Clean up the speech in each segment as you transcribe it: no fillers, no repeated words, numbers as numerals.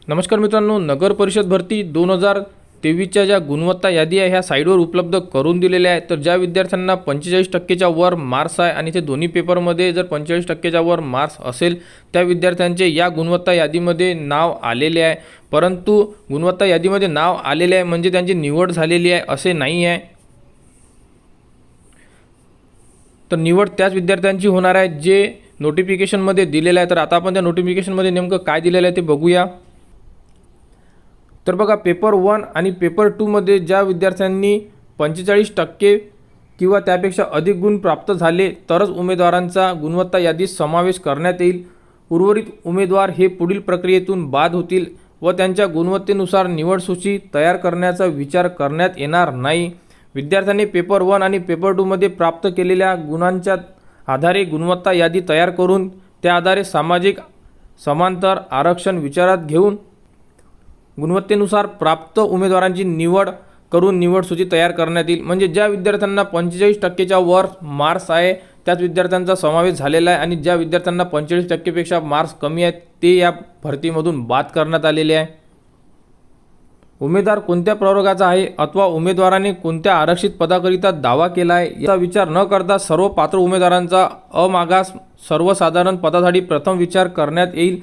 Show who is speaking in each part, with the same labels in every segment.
Speaker 1: नमस्कार मित्रांनो, नगर परिषद भरती 2023च्या ज्या गुणवत्ता यादी आहे ह्या साईडवर उपलब्ध करून दिलेल्या आहे। तर ज्या विद्यार्थ्यांना 45%च्या वर मार्क्स आहे आणि ते दोन्ही पेपरमध्ये जर 45%च्या वर मार्क्स असेल त्या विद्यार्थ्यांचे या गुणवत्ता यादीमध्ये नाव आलेले आहे। परंतु गुणवत्ता यादीमध्ये नाव आलेले आहे म्हणजे त्यांची निवड झालेली आहे असे नाही आहे। तर निवड त्याच विद्यार्थ्यांची होणार आहे जे नोटिफिकेशनमध्ये दिलेलं आहे। तर आता आपण त्या नोटिफिकेशनमध्ये नेमकं काय दिलेलं आहे ते बघूया। तर बघा, पेपर 1 आणि पेपर 2 मध्ये ज्या विद्यार्थ्यांनी 45% किंवा त्यापेक्षा अधिक गुण प्राप्त झाले तरच उमेदवारांचा गुणवत्ता यादीत समावेश करण्यात येईल। उर्वरित उमेदवार हे पुढील प्रक्रियेतून बाद होतील व त्यांच्या गुणवत्तेनुसार निवड सूची तयार करण्याचा विचार करण्यात येणार नाही। विद्यार्थ्यांनी पेपर 1 आणि पेपर 2 मध्ये प्राप्त केलेल्या गुणांच्या आधारे गुणवत्ता यादी तयार करून त्या आधारे सामाजिक समांतर आरक्षण विचारात घेऊन गुणवत्तेनुसार प्राप्त उमेदवारांची निवड करून निवड सूची तयार करण्यात येईल। म्हणजे ज्या विद्यार्थ्यांना 45%च्या वर मार्क्स आहे त्याच विद्यार्थ्यांचा समावेश झालेला आहे आणि ज्या विद्यार्थ्यांना 45% पेक्षा मार्क्स कमी आहेत ते या भरतीमधून बाद करण्यात आलेले आहे। उमेदवार कोणत्या प्रवर्गाचा आहे अथवा उमेदवाराने कोणत्या आरक्षित पदाकरिता दावा केला आहे याचा विचार न करता सर्व पात्र उमेदवारांचा अमागास सर्वसाधारण पदासाठी प्रथम विचार करण्यात येईल।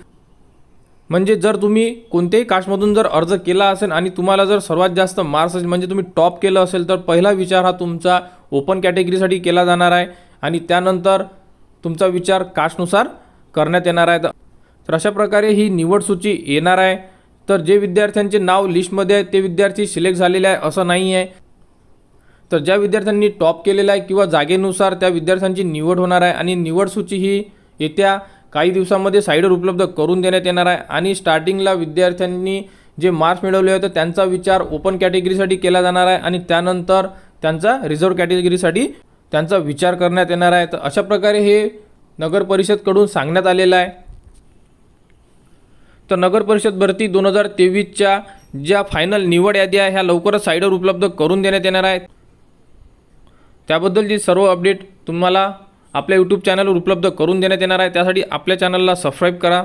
Speaker 1: म्हणजे जर तुम्ही कोणत्याही कास्टमधून जर अर्ज केला असेल आणि तुम्हाला जर सर्वात जास्त मार्क्स म्हणजे तुम्ही टॉप केलं असेल तर पहिला विचार हा तुमचा ओपन कॅटेगरीसाठी केला जाणार आहे आणि त्यानंतर तुमचा विचार कास्टनुसार करण्यात येणार आहे। तर अशा प्रकारे ही निवड सूची येणार आहे। तर जे विद्यार्थ्यांचे नाव लिस्टमध्ये आहे ते विद्यार्थी सिलेक्ट झालेले आहे असं नाही आहे। तर ज्या विद्यार्थ्यांनी टॉप केलेला आहे किंवा जागेनुसार त्या विद्यार्थ्यांची निवड होणार आहे आणि निवड सूची ही येत्या काही दिवसांमध्ये साईडवर उपलब्ध करून देण्यात येणार आहे। आणि स्टार्टिंगला विद्यार्थ्यांनी जे मार्क्स मिळवले होते त्यांचा विचार ओपन कॅटेगरीसाठी केला जाणार आहे आणि त्यानंतर त्यांचा रिझर्व्ह कॅटेगरीसाठी त्यांचा विचार करण्यात येणार आहे। तर अशा प्रकारे हे नगर परिषदकडून सांगण्यात आलेलं आहे। तर नगर परिषद भरती 2023च्या ज्या फायनल निवड यादी आहे ह्या लवकरच साईडवर उपलब्ध करून देण्यात येणार आहेत। त्याबद्दलची सर्व अपडेट तुम्हाला आपल्या यूट्यूब चॅनलवर उपलब्ध करून देण्यात येणार आहे। त्यासाठी आपल्या चॅनलला सबस्क्राईब करा।